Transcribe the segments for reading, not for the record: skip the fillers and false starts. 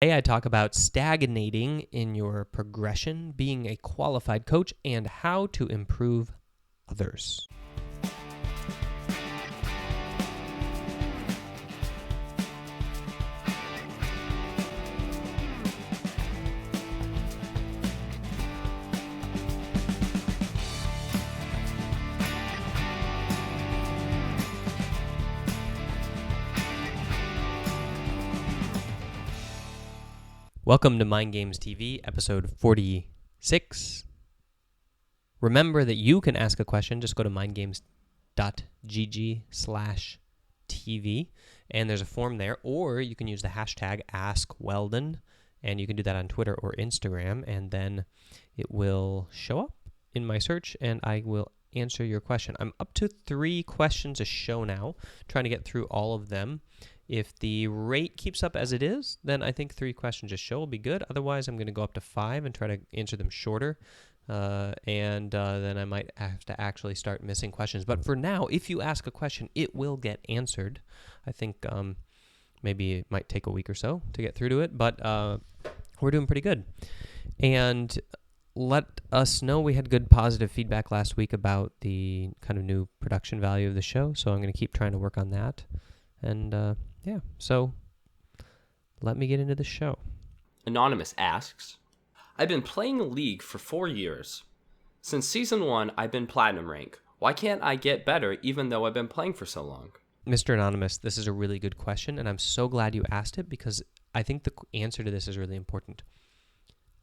Today I talk about stagnating in your progression, being a qualified coach, and how to improve others. Welcome to Mind Games TV, episode 46. Remember that you can ask a question. Just go to mindgames.gg/TV, and there's a form there, or you can use the hashtag #AskWeldon, and you can do that on Twitter or Instagram, and then it will show up in my search, and I will answer your question. I'm up to 3 questions a show now, trying to get through all of them. If the rate keeps up as it is, then I think 3 questions a show will be good. Otherwise, I'm going to go up to 5 and try to answer them shorter. And then I might have to actually start missing questions. But for now, if you ask a question, it will get answered. I think maybe it might take a week or so to get through to it, but we're doing pretty good. And let us know. We had good positive feedback last week about the kind of new production value of the show, so I'm going to keep trying to work on that. And yeah, so let me get into the show. Anonymous asks, I've been playing a league for 4 years. Since season 1, I've been platinum rank. Why can't I get better even though I've been playing for so long? Mr. Anonymous, this is a really good question, and I'm so glad you asked it because I think the answer to this is really important.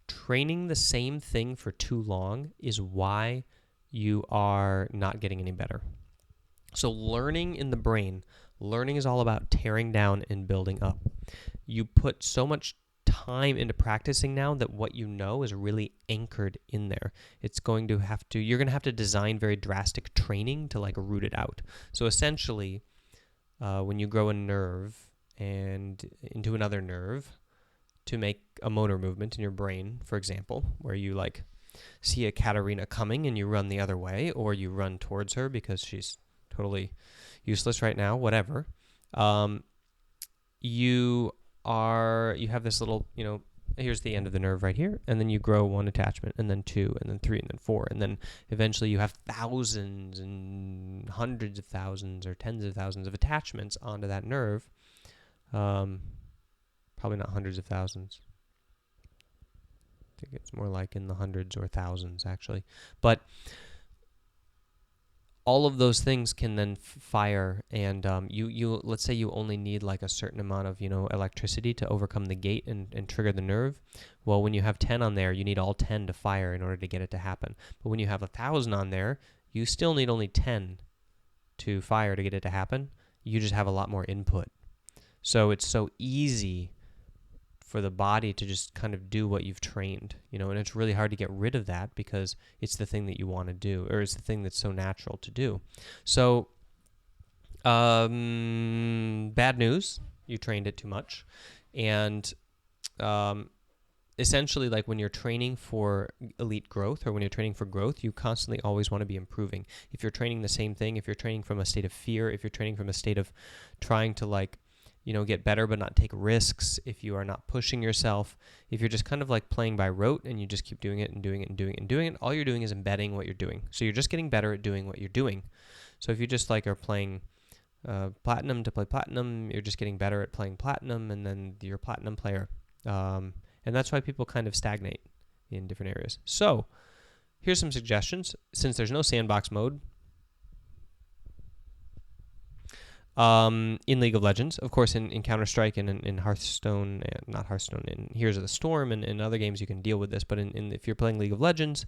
Training the same thing for too long is why you are not getting any better. So learning in the brain, learning is all about tearing down and building up. You put so much time into practicing now that what you know is really anchored in there. You're going to have to design very drastic training to root it out. So essentially, when you grow a nerve and into another nerve to make a motor movement in your brain, for example, where you see a Katarina coming and you run the other way, or you run towards her because she's totally useless right now, whatever. You have this little, here's the end of the nerve right here, and then you grow 1 attachment, and then 2, and then 3, and then 4, and then eventually you have thousands and hundreds of thousands or tens of thousands of attachments onto that nerve. Probably not hundreds of thousands. I think it's more like in the hundreds or thousands, actually. But all of those things can then fire, and you let's say you only need a certain amount of electricity to overcome the gate and trigger the nerve. Well, when you have 10 on there, you need all 10 to fire in order to get it to happen. But when you have 1,000 on there, you still need only 10 to fire to get it to happen. You just have a lot more input. So it's so easy for the body to just kind of do what you've trained, and it's really hard to get rid of that because it's the thing that you want to do, or it's the thing that's so natural to do. So, bad news, you trained it too much. And essentially, when you're training for elite growth or when you're training for growth, you constantly always want to be improving. If you're training the same thing, if you're training from a state of fear, if you're training from a state of trying to get better but not take risks, if you are not pushing yourself, if you're just kind of playing by rote and you just keep doing it and doing it and doing it and doing it, all you're doing is embedding what you're doing. So you're just getting better at doing what you're doing. So if you just are playing platinum to play platinum, you're just getting better at playing platinum, and then you're a platinum player. And that's why people kind of stagnate in different areas. So here's some suggestions. Since there's no sandbox mode, in League of Legends, of course, in Counter-Strike and in Hearthstone, not Hearthstone, in Heroes of the Storm and in other games you can deal with this, but if you're playing League of Legends,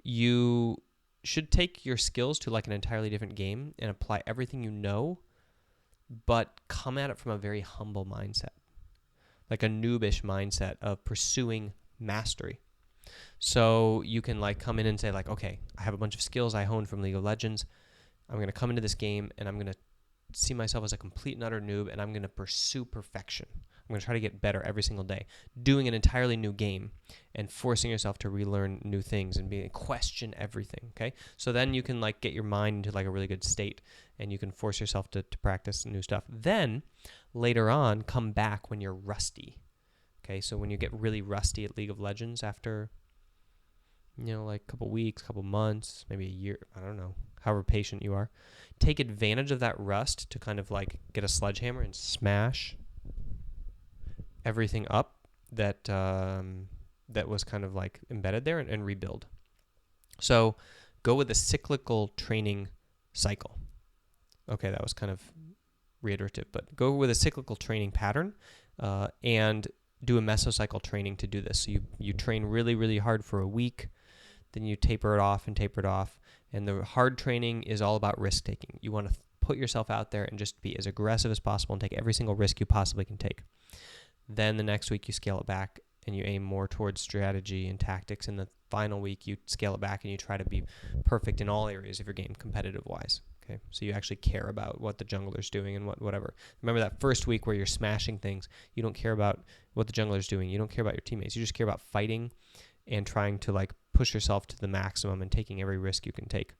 you should take your skills to an entirely different game and apply everything you know, but come at it from a very humble mindset, a noobish mindset of pursuing mastery. So you can come in and say okay, I have a bunch of skills I honed from League of Legends. I'm going to come into this game and I'm going to see myself as a complete and utter noob, and I'm going to pursue perfection. I'm going to try to get better every single day, doing an entirely new game and forcing yourself to relearn new things and question everything, okay? So then you can get your mind into a really good state, and you can force yourself to practice new stuff. Then later on, come back when you're rusty, Okay, so when you get really rusty at League of Legends after, like a couple weeks, couple months, maybe a year, I don't know, however patient you are, take advantage of that rust to kind of like get a sledgehammer and smash everything up that that was kind of like embedded there and rebuild. So go with a cyclical training cycle. Okay, that was kind of reiterative, but go with a cyclical training pattern and do a mesocycle training to do this. So you train really, really hard for a week, then you taper it off. And the hard training is all about risk taking. You want to put yourself out there and just be as aggressive as possible and take every single risk you possibly can take. Then the next week you scale it back and you aim more towards strategy and tactics. In the final week you scale it back and you try to be perfect in all areas of your game competitive-wise. Okay, so you actually care about what the jungler's doing and whatever. Remember that first week where you're smashing things, you don't care about what the jungler's doing. You don't care about your teammates. You just care about fighting and trying to like push yourself to the maximum and taking every risk you can take.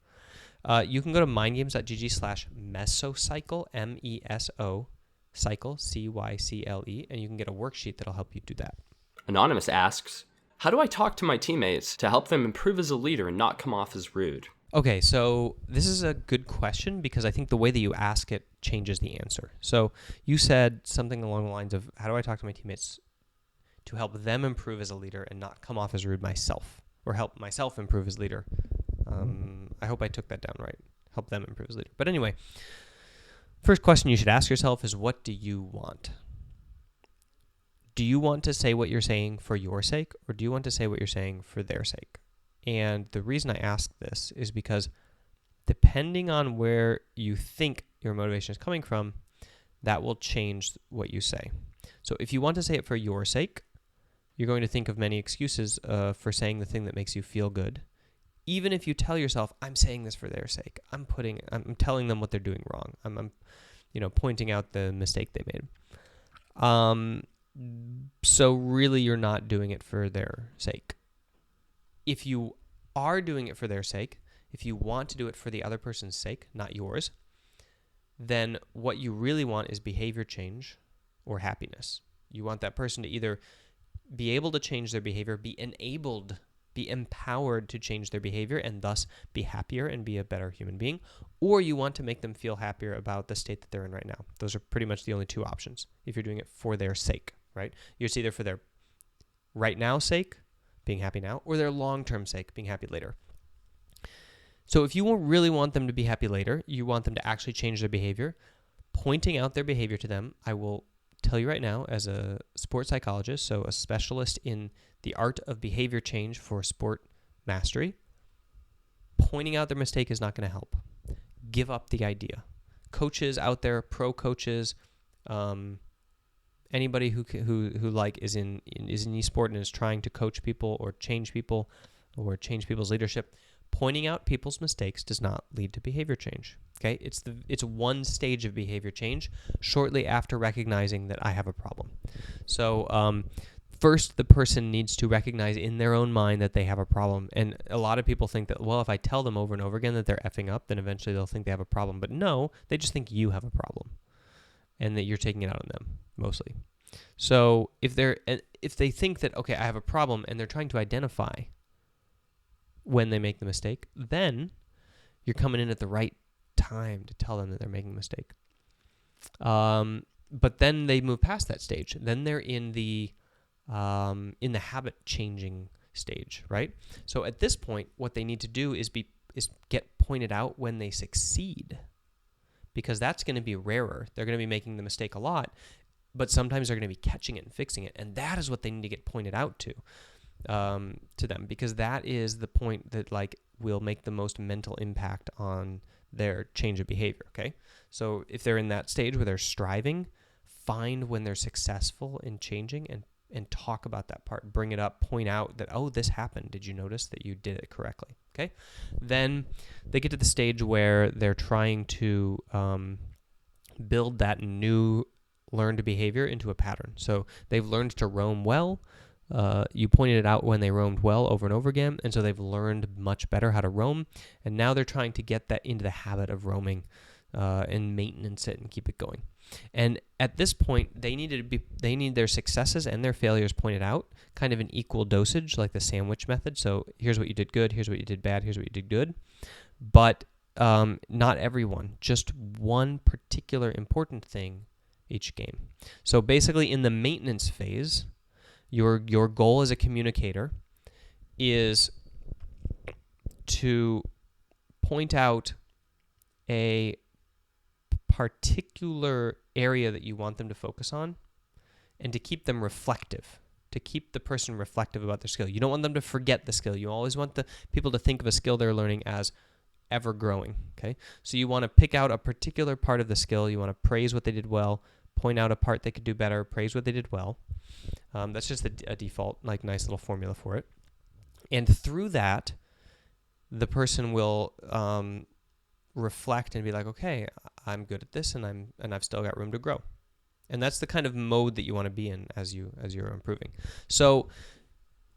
You can go to mindgames.gg/mesocycle, MESO, cycle, CYCLE, and you can get a worksheet that'll help you do that. Anonymous asks, how do I talk to my teammates to help them improve as a leader and not come off as rude? Okay, so this is a good question because I think the way that you ask it changes the answer. So you said something along the lines of, how do I talk to my teammates to help them improve as a leader and not come off as rude myself, or help myself improve as leader? I hope I took that down right. Help them improve as leader. But anyway, first question you should ask yourself is, what do you want? Do you want to say what you're saying for your sake, or do you want to say what you're saying for their sake? And the reason I ask this is because depending on where you think your motivation is coming from, that will change what you say. So if you want to say it for your sake, you're going to think of many excuses for saying the thing that makes you feel good. Even if you tell yourself, I'm saying this for their sake, I'm telling them what they're doing wrong. I'm pointing out the mistake they made. So really, you're not doing it for their sake. If you are doing it for their sake, if you want to do it for the other person's sake, not yours, then what you really want is behavior change or happiness. You want that person to either be able to change their behavior, be empowered to change their behavior and thus be happier and be a better human being, or you want to make them feel happier about the state that they're in right now. Those are pretty much the only two options if you're doing it for their sake, right? It's either for their right now sake, being happy now, or their long-term sake, being happy later. So if you really want them to be happy later, you want them to actually change their behavior, pointing out their behavior to them, I will tell you right now, as a sports psychologist, so a specialist in the art of behavior change for sport mastery, pointing out their mistake is not going to help. Give up the idea. Coaches out there, pro coaches, anybody who is in esport and is trying to coach people or change people's leadership, pointing out people's mistakes does not lead to behavior change. Okay, it's one stage of behavior change shortly after recognizing that I have a problem. So first, the person needs to recognize in their own mind that they have a problem. And a lot of people think that, well, if I tell them over and over again that they're effing up, then eventually they'll think they have a problem. But no, they just think you have a problem and that you're taking it out on them mostly. So if they think that, okay, I have a problem, and they're trying to identify when they make the mistake, then you're coming in at the right time to tell them that they're making a mistake. But then they move past that stage. Then they're in the habit changing stage, right? So at this point, what they need to do is get pointed out when they succeed, because that's going to be rarer. They're going to be making the mistake a lot, but sometimes they're going to be catching it and fixing it, and that is what they need to get pointed out to them, because that is the point that will make the most mental impact on their change of behavior. Okay, so if they're in that stage where they're striving, find when they're successful in changing and talk about that part. Bring it up, point out that, oh, this happened. Did you notice that you did it correctly? Okay, then they get to the stage where they're trying to build that new learned behavior into a pattern. So they've learned to roam well. You pointed it out when they roamed well over and over again, and so they've learned much better how to roam, and now they're trying to get that into the habit of roaming and maintenance it and keep it going. And at this point, they need their successes and their failures pointed out, kind of in equal dosage, like the sandwich method. So here's what you did good, here's what you did bad, here's what you did good. But not everyone, just one particular important thing each game. So basically, in the maintenance phase, your goal as a communicator is to point out a particular area that you want them to focus on and to keep them reflective, to keep the person reflective about their skill. You don't want them to forget the skill. You always want the people to think of a skill they're learning as ever growing, okay? So you want to pick out a particular part of the skill. You want to praise what they did well, point out a part they could do better, praise what they did well. That's just a default, like, nice little formula for it. And through that, the person will reflect and be like, okay, I'm good at this, and I've still got room to grow. And that's the kind of mode that you want to be in as you're improving. So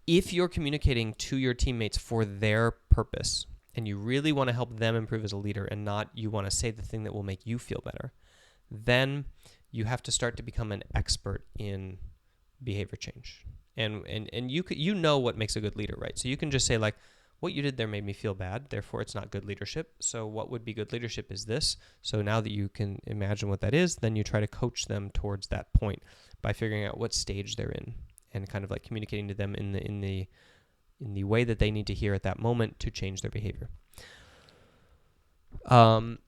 if you're communicating to your teammates for their purpose, and you really want to help them improve as a leader, and not you want to say the thing that will make you feel better, then you have to start to become an expert in behavior change. And you know what makes a good leader, right? So you can just say, like, what you did there made me feel bad, therefore it's not good leadership. So what would be good leadership is this. So now that you can imagine what that is, then you try to coach them towards that point by figuring out what stage they're in and kind of like communicating to them in the way that they need to hear at that moment to change their behavior. One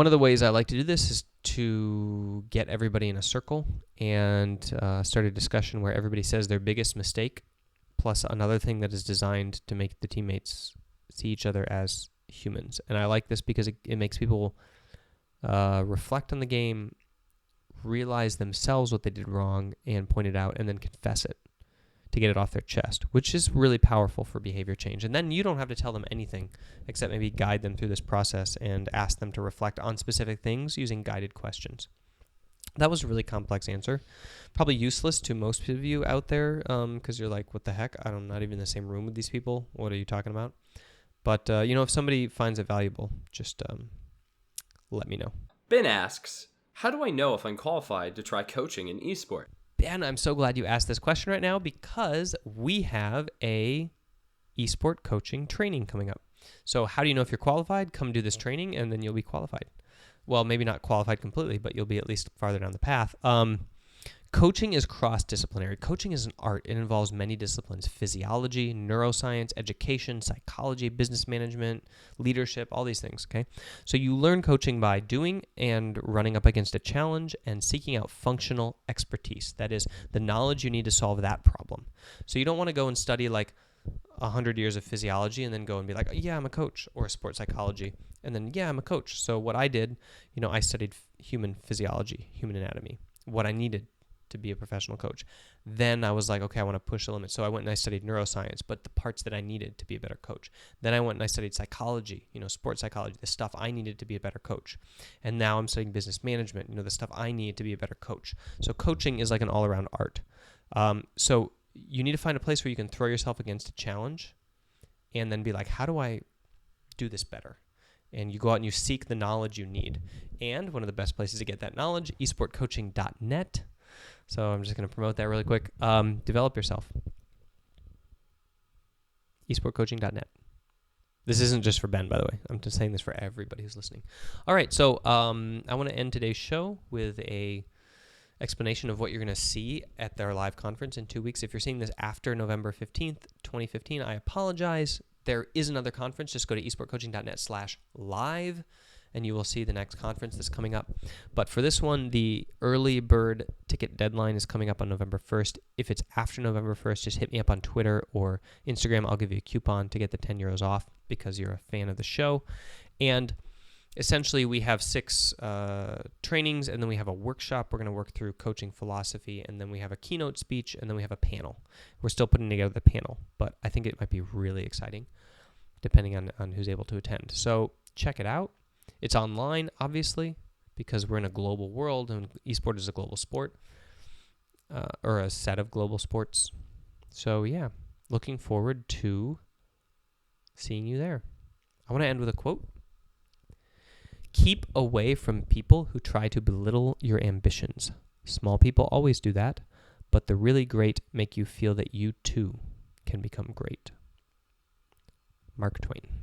of the ways I like to do this is to get everybody in a circle and start a discussion where everybody says their biggest mistake, plus another thing that is designed to make the teammates see each other as humans. And I like this because it makes people reflect on the game, realize themselves what they did wrong, and point it out, and then confess it to get it off their chest, which is really powerful for behavior change. And then you don't have to tell them anything except maybe guide them through this process and ask them to reflect on specific things using guided questions. That was a really complex answer. Probably useless to most of you out there because you're like, what the heck? I'm not even in the same room with these people. What are you talking about? But, if somebody finds it valuable, just let me know. Ben asks, how do I know if I'm qualified to try coaching in esport? Ben, I'm so glad you asked this question right now because we have a esport coaching training coming up. So how do you know if you're qualified? Come do this training and then you'll be qualified. Well, maybe not qualified completely, but you'll be at least farther down the path. Coaching is cross-disciplinary. Coaching is an art. It involves many disciplines: physiology, neuroscience, education, psychology, business management, leadership, all these things, okay? So you learn coaching by doing and running up against a challenge and seeking out functional expertise. That is the knowledge you need to solve that problem. So you don't want to go and study like 100 years of physiology and then go and be like, yeah, I'm a coach, or sports psychology, and then, yeah, I'm a coach. So what I did, I studied human physiology, human anatomy, what I needed to be a professional coach. Then I was like, okay, I want to push the limits. So I went and I studied neuroscience, but the parts that I needed to be a better coach. Then I went and I studied psychology, sports psychology, the stuff I needed to be a better coach. And now I'm studying business management, the stuff I need to be a better coach. So coaching is like an all-around art. So you need to find a place where you can throw yourself against a challenge and then be like, how do I do this better? And you go out and you seek the knowledge you need. And one of the best places to get that knowledge, esportcoaching.net. So I'm just going to promote that really quick. Develop yourself. esportcoaching.net. This isn't just for Ben, by the way. I'm just saying this for everybody who's listening. All right, so I want to end today's show with a explanation of what you're going to see at their live conference in 2 weeks. If you're seeing this after November 15th, 2015, I apologize. There is another conference. Just go to esportcoaching.net/live, and you will see the next conference that's coming up. But for this one, the early bird ticket deadline is coming up on November 1st. If it's after November 1st, just hit me up on Twitter or Instagram. I'll give you a coupon to get the €10 off because you're a fan of the show. And essentially, we have 6 trainings, and then we have a workshop. We're going to work through coaching philosophy, and then we have a keynote speech, and then we have a panel. We're still putting together the panel, but I think it might be really exciting, depending on who's able to attend. So check it out. It's online, obviously, because we're in a global world, and esport is a global sport, or a set of global sports. So, yeah, looking forward to seeing you there. I want to end with a quote. Keep away from people who try to belittle your ambitions. Small people always do that, but the really great make you feel that you too can become great. Mark Twain.